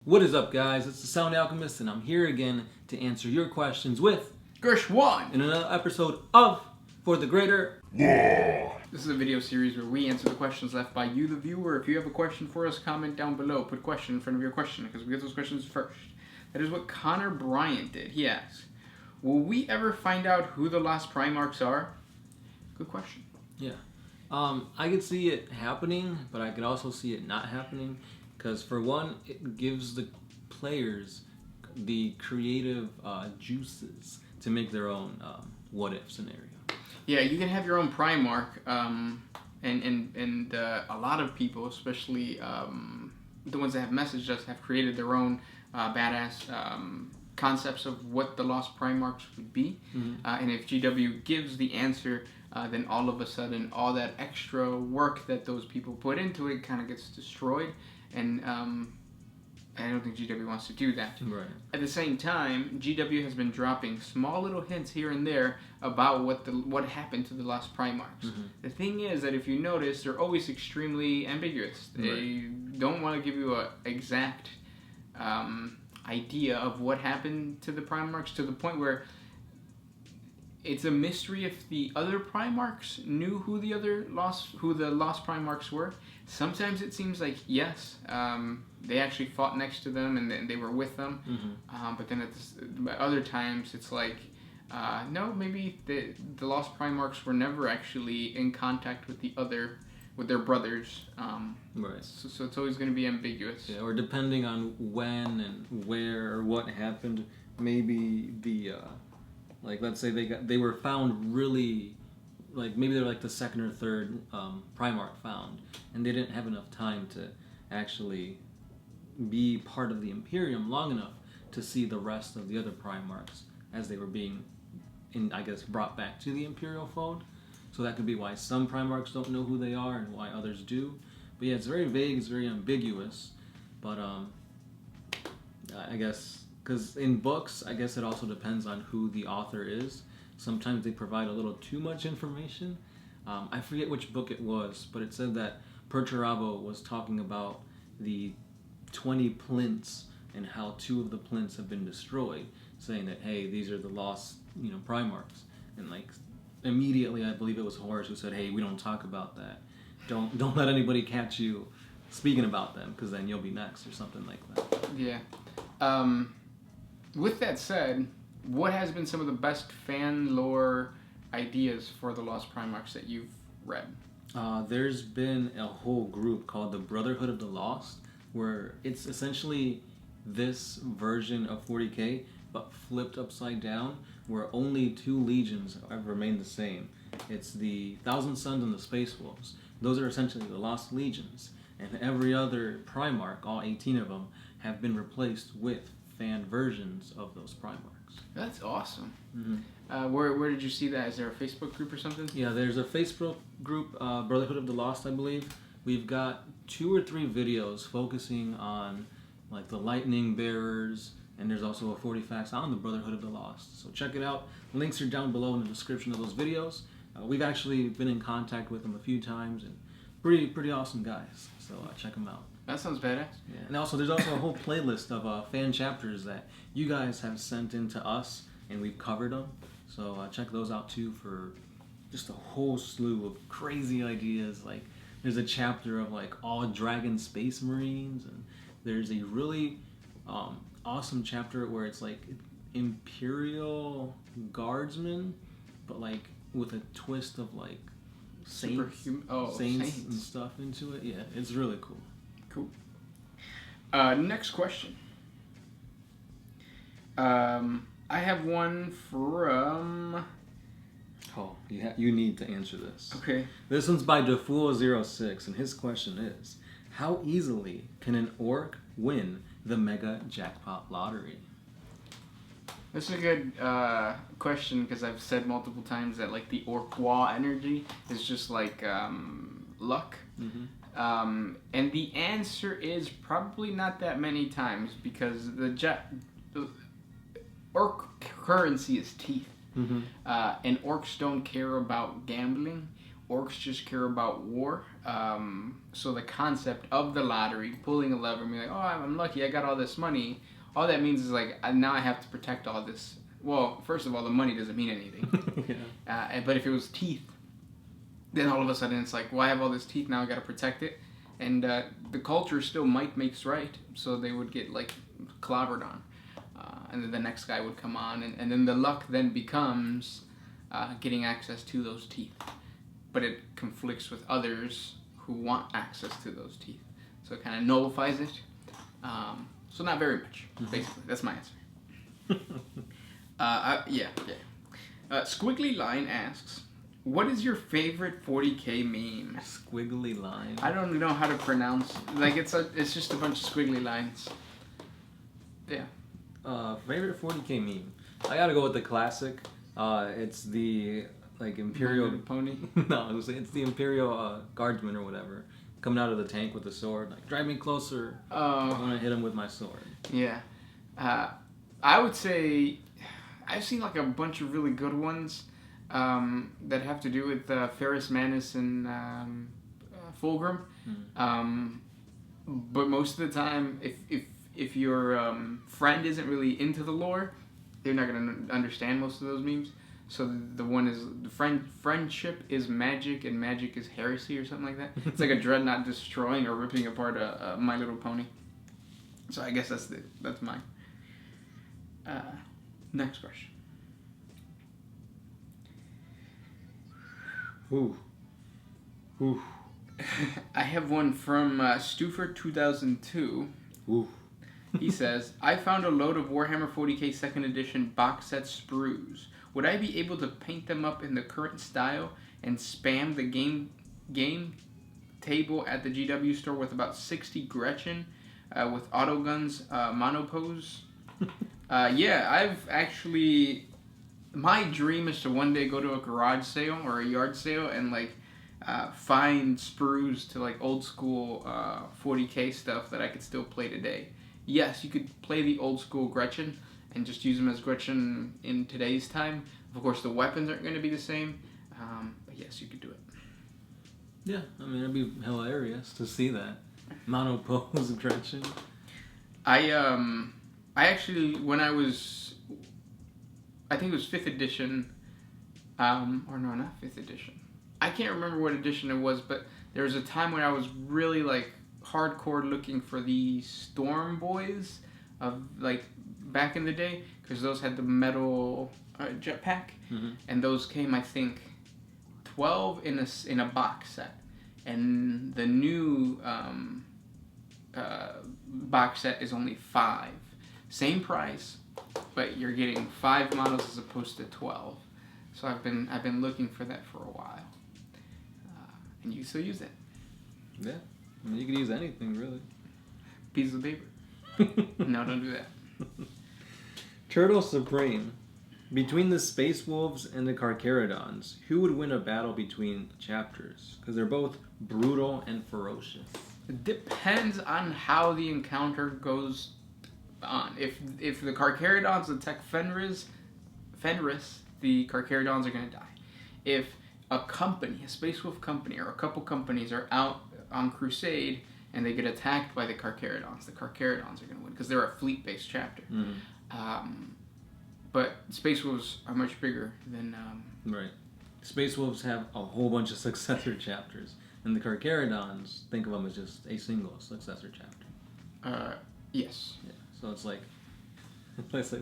What is up, guys? It's the Sound Alchemist, and I'm here again to answer your questions with Gersh1 in another episode of For the Greater. This is a video series where we answer the questions left by you, the viewer. If you have a question for us, comment down below. Put question in front of your question because we get those questions first. That is what Connor Bryant did. He asks, will we ever find out who the lost Primarchs are? Good question. Yeah. I could see it happening, but I could also see it not happening. Because for one, it gives the players the creative juices to make their own what-if scenario. Yeah, you can have your own Primarch, and a lot of people, especially the ones that have messaged us, have created their own badass concepts of what the lost Primarchs would be. Mm-hmm. And if GW gives the answer, then all of a sudden, all that extra work that those people put into it kind of gets destroyed. And I don't think GW wants to do that. Right. At the same time, GW has been dropping small little hints here and there about what happened to the lost Primarchs. Mm-hmm. The thing is that if you notice, they're always extremely ambiguous. They don't want to give you an exact idea of what happened to the Primarchs, to the point where it's a mystery if the other Primarchs knew who the lost Primarchs were. Sometimes it seems like yes, they actually fought next to them and they were with them. Mm-hmm. But then at other times it's like no, maybe the lost Primarchs were never actually in contact with their brothers. Right. So it's always going to be ambiguous. Yeah, or depending on when and where or what happened, maybe the like, let's say they were found really, like, maybe they're like the second or third Primarch found, and they didn't have enough time to actually be part of the Imperium long enough to see the rest of the other Primarchs as they were being, brought back to the Imperial fold. So that could be why some Primarchs don't know who they are and why others do. But yeah, it's very vague, it's very ambiguous, but I guess... Because in books, I guess it also depends on who the author is. Sometimes they provide a little too much information. I forget which book it was, but it said that Perpetual was talking about the 20 plinths and how 2 of the plinths have been destroyed, saying that, hey, these are the lost, Primarchs. And like immediately, I believe it was Horus who said, hey, we don't talk about that. Don't let anybody catch you speaking about them, because then you'll be next or something like that. Yeah. With that said, what has been some of the best fan lore ideas for the Lost Primarchs that you've read? There's been a whole group called the Brotherhood of the Lost, where it's essentially this version of 40K, but flipped upside down, where only 2 legions have remained the same. It's the Thousand Suns and the Space Wolves. Those are essentially the Lost Legions, and every other Primarch, all 18 of them, have been replaced with fan versions of those Primarchs. That's awesome. Mm-hmm. Where did you see that? Is there a Facebook group or something? Yeah, there's a Facebook group, Brotherhood of the Lost, I believe. We've got 2 or 3 videos focusing on like the Lightning Bearers, and there's also a 40 facts on the Brotherhood of the Lost. So check it out. Links are down below in the description of those videos. We've actually been in contact with them a few times, and pretty awesome guys. So check them out. That sounds badass. Yeah, and there's also a whole playlist of fan chapters that you guys have sent in to us, and we've covered them. So check those out too for just a whole slew of crazy ideas. Like there's a chapter of like all dragon space marines, and there's a really awesome chapter where it's like Imperial guardsmen, but like with a twist of like saints and stuff into it. Yeah, it's really cool. Cool. Next question. I have one from... Oh, you need to answer this. Okay. This one's by Defool06, and his question is, how easily can an orc win the Mega Jackpot Lottery? This is a good question, because I've said multiple times that like the orc WAAAGH energy is just like luck. Mm-hmm. And the answer is probably not that many times, because the orc currency is teeth. Mm-hmm. And orcs don't care about gambling. orcs just care about war. So the concept of the lottery, pulling a lever and being like, oh, I'm lucky, I got all this money. All that means is like, now I have to protect all this. Well, first of all, the money doesn't mean anything. Yeah. But if it was teeth, then all of a sudden it's like, well, I have all this teeth, now I got to protect it. And the culture still might makes right, so they would get like clobbered on. And then the next guy would come on, and then the luck then becomes getting access to those teeth. But it conflicts with others who want access to those teeth. So it kind of nullifies it. So not very much, basically. That's my answer. Yeah. Squiggly Line asks, what is your favorite 40K meme? Squiggly line. I don't know how to pronounce. Like it's just a bunch of squiggly lines. Yeah. Favorite 40K meme. I gotta go with the classic. It's the like Imperial pony. No, it's the Imperial Guardsman or whatever coming out of the tank with a sword. Like, drive me closer. I want to hit him with my sword. Yeah. I would say I've seen like a bunch of really good ones. That have to do with Ferrus Manus and Fulgrim. But most of the time, if your friend isn't really into the lore, they're not going to understand most of those memes. So the one is, friendship is magic and magic is heresy or something like that. It's like a dreadnought destroying or ripping apart a My Little Pony. So I guess that's mine. Next question. Ooh. I have one from Stufer 2002. Ooh. He says, I found a load of Warhammer 40K 2nd Edition box set sprues. Would I be able to paint them up in the current style and spam the game table at the GW store with about 60 Gretchen with autoguns monopose? Yeah, I've actually... My dream is to one day go to a garage sale or a yard sale and like find sprues to like old school 40K stuff that I could still play today. Yes, you could play the old school Gretchen and just use them as Gretchen in today's time. Of course, the weapons aren't going to be the same, but yes, you could do it. Yeah, I mean, it'd be hilarious to see that. Monopose Gretchen. I actually, when I was... I think it was 5th edition, or no, not 5th edition. I can't remember what edition it was, but there was a time when I was really, like, hardcore looking for the Storm Boys of, like, back in the day, because those had the metal jetpack, and those came, I think, 12 in a box set, and the new box set is only 5. Same price, but you're getting 5 models as opposed to 12. So I've been looking for that for a while, and you still use it. Yeah, I mean, you could use anything really. Piece of paper. No, don't do that. Turtle Supreme. Between the Space Wolves and the Carcharodons, who would win a battle between chapters? Because they're both brutal and ferocious. It depends on how the encounter goes on. If the Carcharodons attack Fenris, the Carcharodons are going to die. If a company, a Space Wolf company, or a couple companies are out on crusade and they get attacked by the Carcharodons are going to win because they're a fleet-based chapter. But Space Wolves are much bigger than... Right. Space Wolves have a whole bunch of successor chapters. And the Carcharodons, think of them as just a single successor chapter. Yes. Yeah. So it's like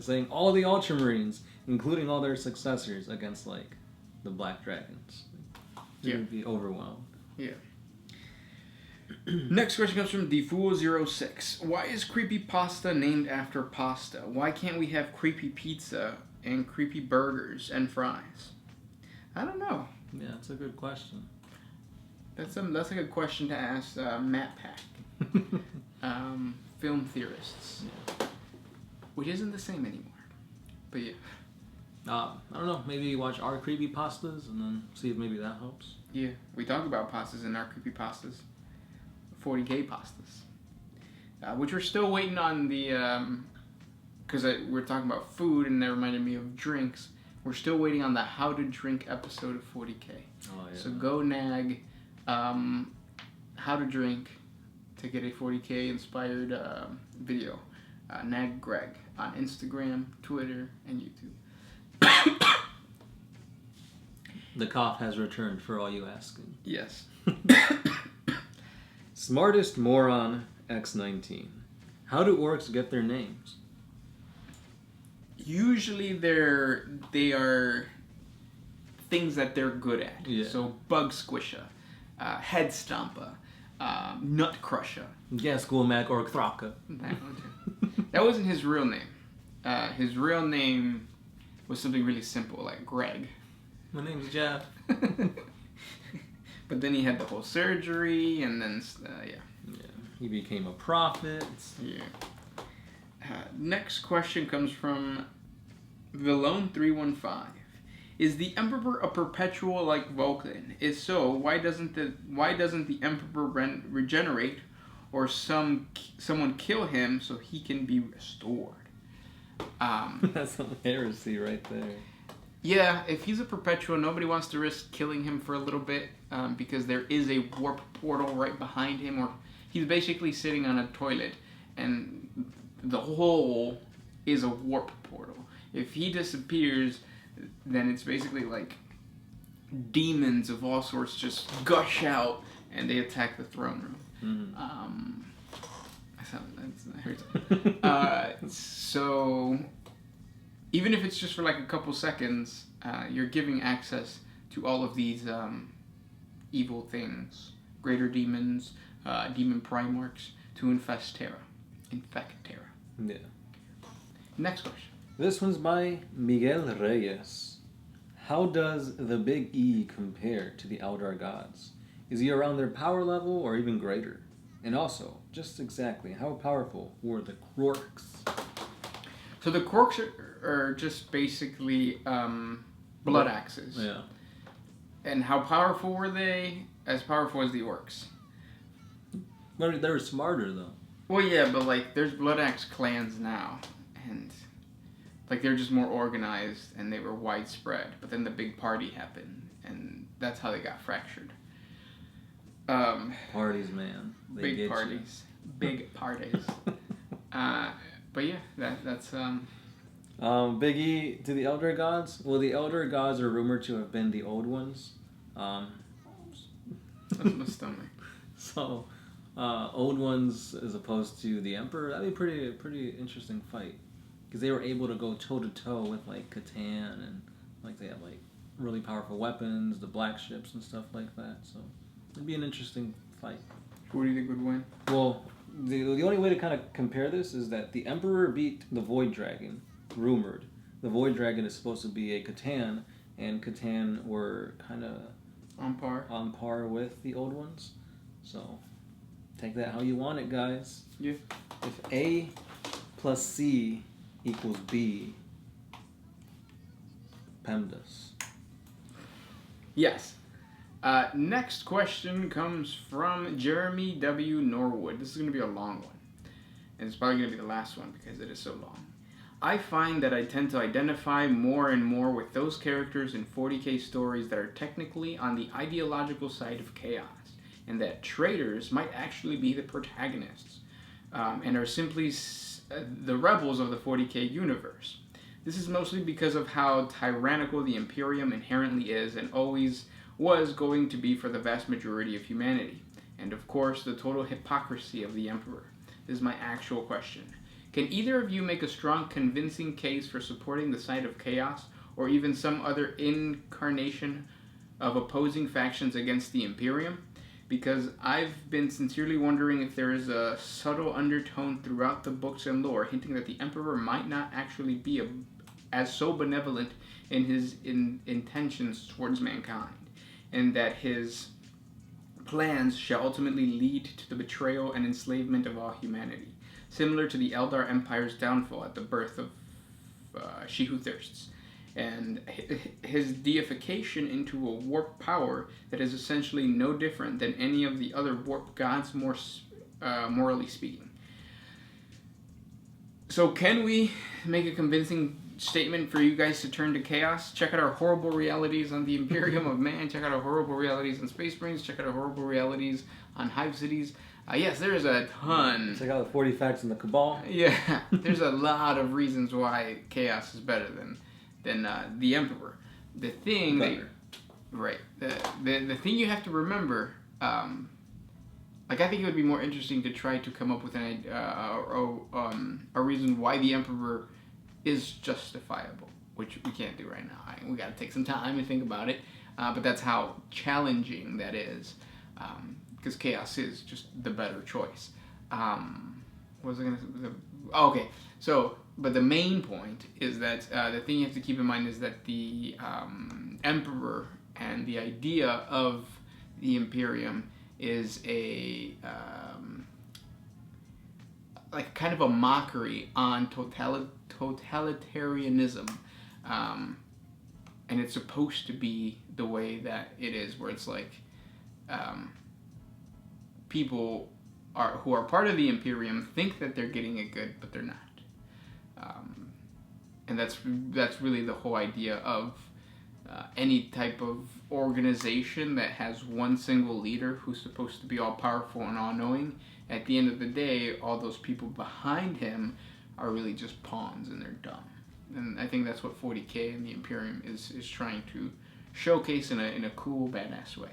saying all the Ultramarines, including all their successors, against like the Black Dragons. You would be overwhelmed. Yeah. Next question comes from DeFool06. Why is Creepy Pasta named after pasta? Why can't we have Creepy Pizza and Creepy Burgers and fries? I don't know. Yeah, that's a good question. That's a good question to ask Matt Pack. Film theorists. Yeah. Which isn't the same anymore. But yeah. I don't know. Maybe you watch our Creepy Pastas and then see if maybe that helps. Yeah. We talk about pastas in our Creepy Pastas. 40K pastas. Which we're still waiting on the... Because we're talking about food and that reminded me of drinks. we're still waiting on the How to Drink episode of 40K. Oh, yeah. So go nag How to Drink to get a 40K inspired video. Nag Greg on Instagram, Twitter, and YouTube. The cough has returned for all you asking. Yes. Smartest Moron X19. How do orcs get their names? Usually they are things that they're good at. Yeah. So Bug Squisher, Head Stomper, Nut Crusher. Gaskell Mac Orc Thraka. That wasn't his real name. His real name was something really simple, like Greg. My name's Jeff. But then he had the whole surgery, and then, Yeah, he became a prophet. Yeah. Next question comes from Villone315. Is the Emperor a Perpetual like Vulcan? If so, why doesn't the Emperor regenerate, or someone kill him so he can be restored? That's some heresy right there. Yeah, if he's a Perpetual, nobody wants to risk killing him for a little bit, because there is a warp portal right behind him, or he's basically sitting on a toilet, and the hole is a warp portal. If he disappears, then it's basically like demons of all sorts just gush out, and they attack the throne room. Mm-hmm. That hurts. So even if it's just for like a couple seconds, you're giving access to all of these evil things, greater demons, demon Primarchs, to infect Terra. Yeah. Next question. This one's by Miguel Reyes. How does the Big E compare to the Eldar gods? Is he around their power level or even greater? And also, just exactly how powerful were the Krorks? So the Krorks are just basically blood axes. Yeah. And how powerful were they? As powerful as the orcs. But they were smarter, though. Well, yeah, but like there's blood axe clans now, and like they're just more organized and they were widespread. But then the big party happened, and that's how they got fractured. Parties, man. They Big parties. Big parties. But yeah, that's Big E to the Elder Gods. Well, the Elder Gods are rumored to have been the Old Ones. That's my stomach. So, Old Ones as opposed to the Emperor. That'd be a pretty interesting fight, because they were able to go toe to toe with like Catan, and like they have like really powerful weapons, the black ships and stuff like that. So it'd be an interesting fight. Who do you think would win? Well, the only way to kind of compare this is that the Emperor beat the Void Dragon, rumored. The Void Dragon is supposed to be a Catan, and Catan were kind of on par with the Old Ones. So take that how you want it, guys. Yeah. If A plus C equals B, PEMDAS. Yes. Next question comes from Jeremy W. Norwood. This is going to be a long one. And it's probably going to be the last one because it is so long. I find that I tend to identify more and more with those characters in 40K stories that are technically on the ideological side of chaos, and that traitors might actually be the protagonists, and are simply the rebels of the 40K universe. This is mostly because of how tyrannical the Imperium inherently is and always was going to be for the vast majority of humanity, and of course the total hypocrisy of the Emperor. This is my actual question. Can either of you make a strong, convincing case for supporting the side of chaos, or even some other incarnation of opposing factions against the Imperium? Because I've been sincerely wondering if there is a subtle undertone throughout the books and lore hinting that the Emperor might not actually be as so benevolent in his intentions towards mankind, and that his plans shall ultimately lead to the betrayal and enslavement of all humanity, similar to the Eldar Empire's downfall at the birth of She Who Thirsts, and his deification into a warp power that is essentially no different than any of the other warp gods, morally speaking. So can we make a convincing statement for you guys to turn to chaos. Check out our horrible realities on the Imperium of Man. Check out our horrible realities on Space Marines. Check out our horrible realities on Hive Cities. Yes, there's a ton. Check out the 40 facts in the Cabal. Yeah, there's a lot of reasons why chaos is better than the Emperor. The thing the thing you have to remember, like I think it would be more interesting to try to come up with a reason why the Emperor is justifiable, which we can't do right now. We got to take some time and think about it, but that's how challenging that is, because chaos is just the better choice. What was I gonna say? Okay, so but the main point is that the thing you have to keep in mind is that the Emperor and the idea of the Imperium is a like kind of a mockery on totalitarianism, and it's supposed to be the way that it is, where it's like people who are part of the Imperium think that they're getting it good, but they're not, and that's really the whole idea of any type of organization that has one single leader who's supposed to be all powerful and all knowing. At the end of the day, all those people behind him are really just pawns, and they're dumb. And I think that's what 40K and the Imperium is trying to showcase in a cool, badass way.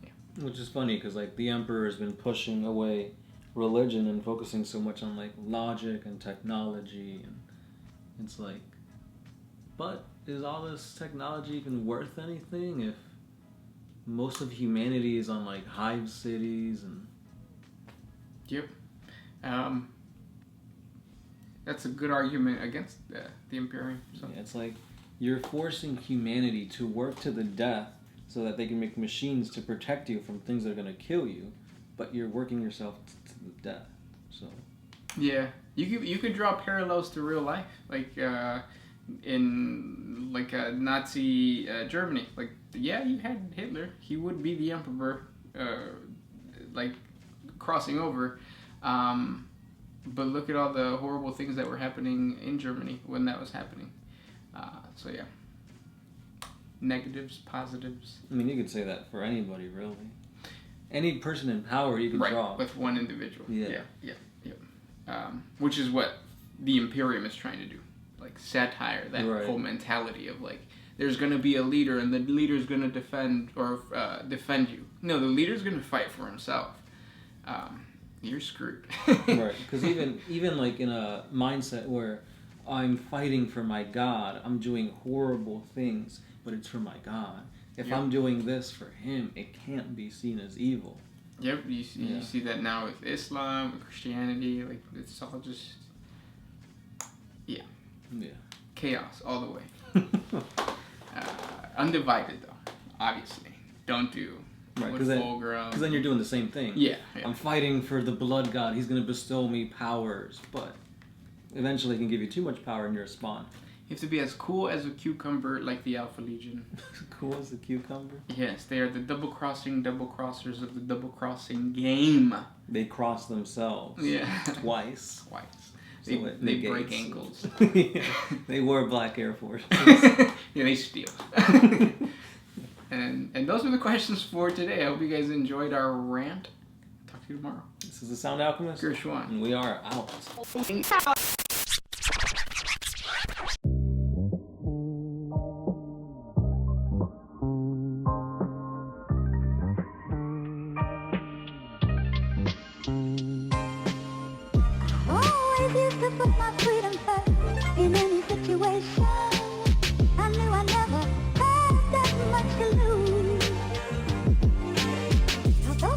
Yeah. Which is funny because like the Emperor has been pushing away religion and focusing so much on like logic and technology, and it's like, but is all this technology even worth anything if most of humanity is on like hive cities and... Yep. That's a good argument against the Imperium. So. Yeah, it's like you're forcing humanity to work to the death so that they can make machines to protect you from things that are going to kill you, but you're working yourself to the death. So yeah, you could draw parallels to real life, like in like Nazi Germany. Like, yeah, you had Hitler. He would be the Emperor, like crossing over. But look at all the horrible things that were happening in Germany when that was happening. So yeah, negatives, positives. I mean, you could say that for anybody, really. Any person in power you can draw. With one individual. Yeah. Which is what the Imperium is trying to do. Like satire, that right. whole mentality of like, there's going to be a leader and the leader's going to defend you. No, the leader's going to fight for himself. You're screwed. Right, because even like in a mindset where I'm fighting for my God, I'm doing horrible things, but it's for my God. If I'm doing this for him, it can't be seen as evil. Yep, you see that now with Islam, with Christianity, like it's all just chaos all the way. Undivided though, obviously. Don't do. Right, because then you're doing the same thing. Yeah. I'm fighting for the blood god. He's going to bestow me powers, but eventually he can give you too much power and you're a spawn. You have to be as cool as a cucumber, like the Alpha Legion. Cool as a cucumber? Yes, they are the double-crossers of the double-crossing game. They cross themselves. Yeah. Twice. So they break ankles. Yeah. They wore black Air Force. Yeah, they steal. And those are the questions for today. I hope you guys enjoyed our rant. Talk to you tomorrow. This is the Sound Alchemist. Gershwan. And we are out. Always used to put my freedom first in any situation.